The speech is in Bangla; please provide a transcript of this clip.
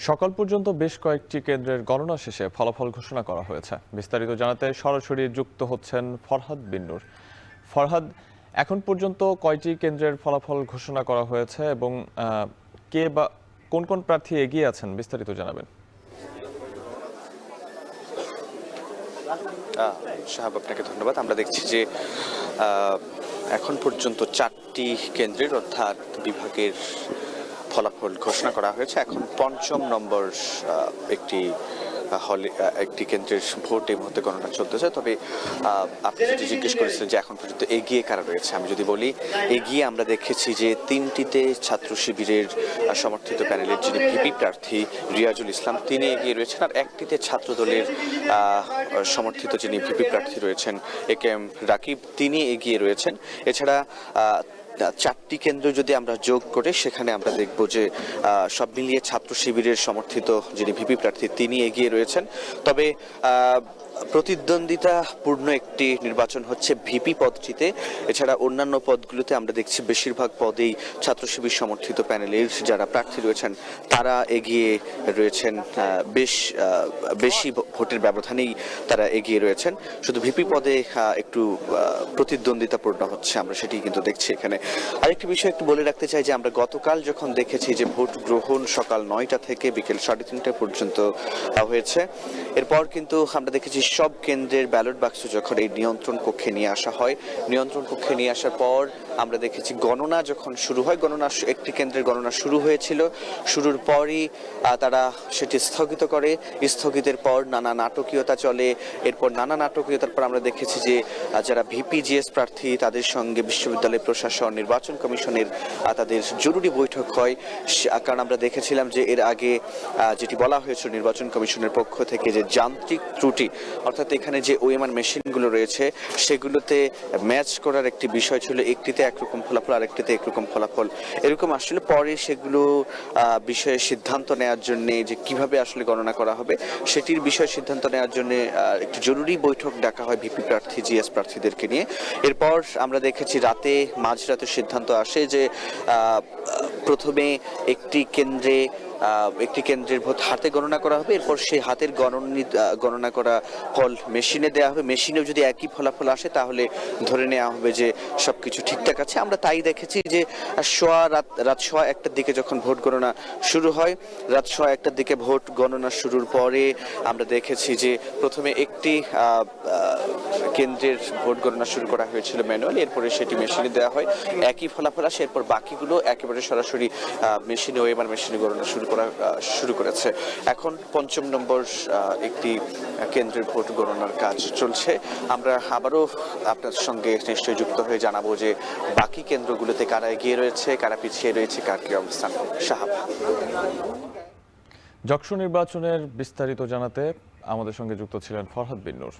সকাল পর্যন্ত বেশ কয়েকটি কেন্দ্রের গণনা শেষে ফলাফল ঘোষণা করা হয়েছে। বিস্তারিত জানাতে সরাসরি যুক্ত হচ্ছেন ফরহাদ বিন নূর। ফরহাদ, এখন পর্যন্ত কয়টি কেন্দ্রের ফলাফল ঘোষণা করা হয়েছে এবং কে বা কোন কোন প্রার্থী এগিয়ে আছেন, বিস্তারিত জানাবেন। সাহাব, আপনাকে ধন্যবাদ। আমরা দেখছি যে এখন পর্যন্ত 4টি কেন্দ্রের অর্থাৎ বিভাগের ফলাফল ঘোষণা করা হয়েছে। এখন পঞ্চম নম্বর একটি কেন্দ্রের ভোট এই মুহূর্তে গণনা চলতেছে। তবে আপনি যেটি জিজ্ঞেস করেছিলেন যে এখন পর্যন্ত এগিয়ে কারা রয়েছে, আমি যদি বলি এগিয়ে আমরা দেখেছি যে 3টিতে ছাত্র শিবিরের সমর্থিত প্যানেলের যিনি ভিপি প্রার্থী রিয়াজুল ইসলাম তিনি এগিয়ে রয়েছেন, আর একটিতে ছাত্র দলের সমর্থিত যিনি ভিপি প্রার্থী রয়েছেন একেএম রাকিব তিনি এগিয়ে রয়েছেন। এছাড়া 4টি কেন্দ্র যদি আমরা যোগ করে সেখানে আমরা দেখব যে সব মিলিয়ে ছাত্র শিবিরের সমর্থিত যিনি ভিপি প্রার্থী তিনি এগিয়ে রয়েছেন। তবে প্রতিদ্বন্দ্বিতাপূর্ণ একটি নির্বাচন হচ্ছে ভিপি পদটিতে। এছাড়া অন্যান্য পদগুলোতে আমরা দেখছি বেশিরভাগ পদেই ছাত্র শিবির সমর্থিত প্যানেলের যারা প্রার্থী রয়েছেন তারা এগিয়ে রয়েছেন, বেশি ভোটের ব্যবধানেই তারা এগিয়ে রয়েছেন। শুধু ভিপি পদে একটু প্রতিদ্বন্দ্বিতাপূর্ণ হচ্ছে, আমরা সেটি কিন্তু দেখছি এখানে। আরেকটি বিষয় একটু বলে রাখতে চাই যে আমরা গতকাল যখন দেখেছি যে ভোট গ্রহণ সকাল 9টা থেকে বিকেল 3:30 পর্যন্ত হয়েছে, এরপর কিন্তু আমরা দেখেছি সব কেন্দ্রের ব্যালট বাক্স যখন এই নিয়ন্ত্রণ কক্ষে নিয়ে আসা হয়, নিয়ন্ত্রণ কক্ষে নিয়ে আসার পর আমরা দেখেছি গণনা যখন শুরু হয়, একটি কেন্দ্রের গণনা শুরু হয়েছিল, শুরুর পরই তারা সেটি স্থগিত করে। স্থগিতের পর নানা নাটকীয়তা চলে। এরপর নানা নাটকীয়তার পর আমরা দেখেছি যে যারা ভিপিজিএস প্রার্থী তাদের সঙ্গে বিশ্ববিদ্যালয় প্রশাসন, নির্বাচন কমিশনের তাদের জরুরি বৈঠক হয়। কারণ আমরা দেখেছিলাম যে এর আগে যেটি বলা হয়েছিল নির্বাচন কমিশনের পক্ষ থেকে যে যান্ত্রিক ত্রুটি, অর্থাৎ এখানে যে ওএমআর মেশিনগুলো রয়েছে সেগুলোতে ম্যাচ করার একটি বিষয় ছিল, একটিতে একরকম ফলাফল আরেকটিতে একরকম ফলাফল, এরকম আসলে পরে সেগুলো বিষয়ে সিদ্ধান্ত নেওয়ার জন্য যে কিভাবে আসলে গণনা করা হবে সেটির বিষয়ে সিদ্ধান্ত নেওয়ার জন্য একটি জরুরি বৈঠক ডাকা হয় ভিপি প্রার্থী জিএস প্রার্থীদেরকে নিয়ে। এরপর আমরা দেখেছি মাঝরাতে সিদ্ধান্ত আসে যে প্রথমে একটি কেন্দ্রের ভোট হাতে গণনা করা হবে, এরপর সেই হাতের গণনা করা ফল মেশিনে দেওয়া হবে। মেশিনেও যদি একই ফলাফল আসে তাহলে ধরে নেওয়া হবে যে সবকিছু ঠিকঠাক আছে। আমরা তাই দেখেছি যে রাত 1টার দিকে যখন ভোট গণনা শুরু হয়, রাত 1টার দিকে ভোট গণনা শুরুর পরে আমরা দেখেছি যে প্রথমে একটি কেন্দ্রের ভোট গণনা শুরু করা হয়েছিল ম্যানুয়ালি, এরপরে সেটি মেশিনে দেওয়া হয়, একই ফলাফল আসে। এরপর বাকিগুলো একেবারে সরাসরি মেশিনে এবার মেশিনে গণনা শুরু করেছে। এখন পঞ্চম নম্বর একটি কেন্দ্রের ভোট গণনার কাজ চলছে। আমরা আবারও আপনার সঙ্গে নিশ্চয়ই যুক্ত হয়ে জানাবো যে বাকি কেন্দ্রগুলোতে কারা এগিয়ে রয়েছে, কারা পিছিয়ে রয়েছে, কার কি অবস্থান। সাহাব, যশোর নির্বাচনের বিস্তারিত জানাতে আমাদের সঙ্গে যুক্ত ছিলেন ফরহাদ বিন নূর।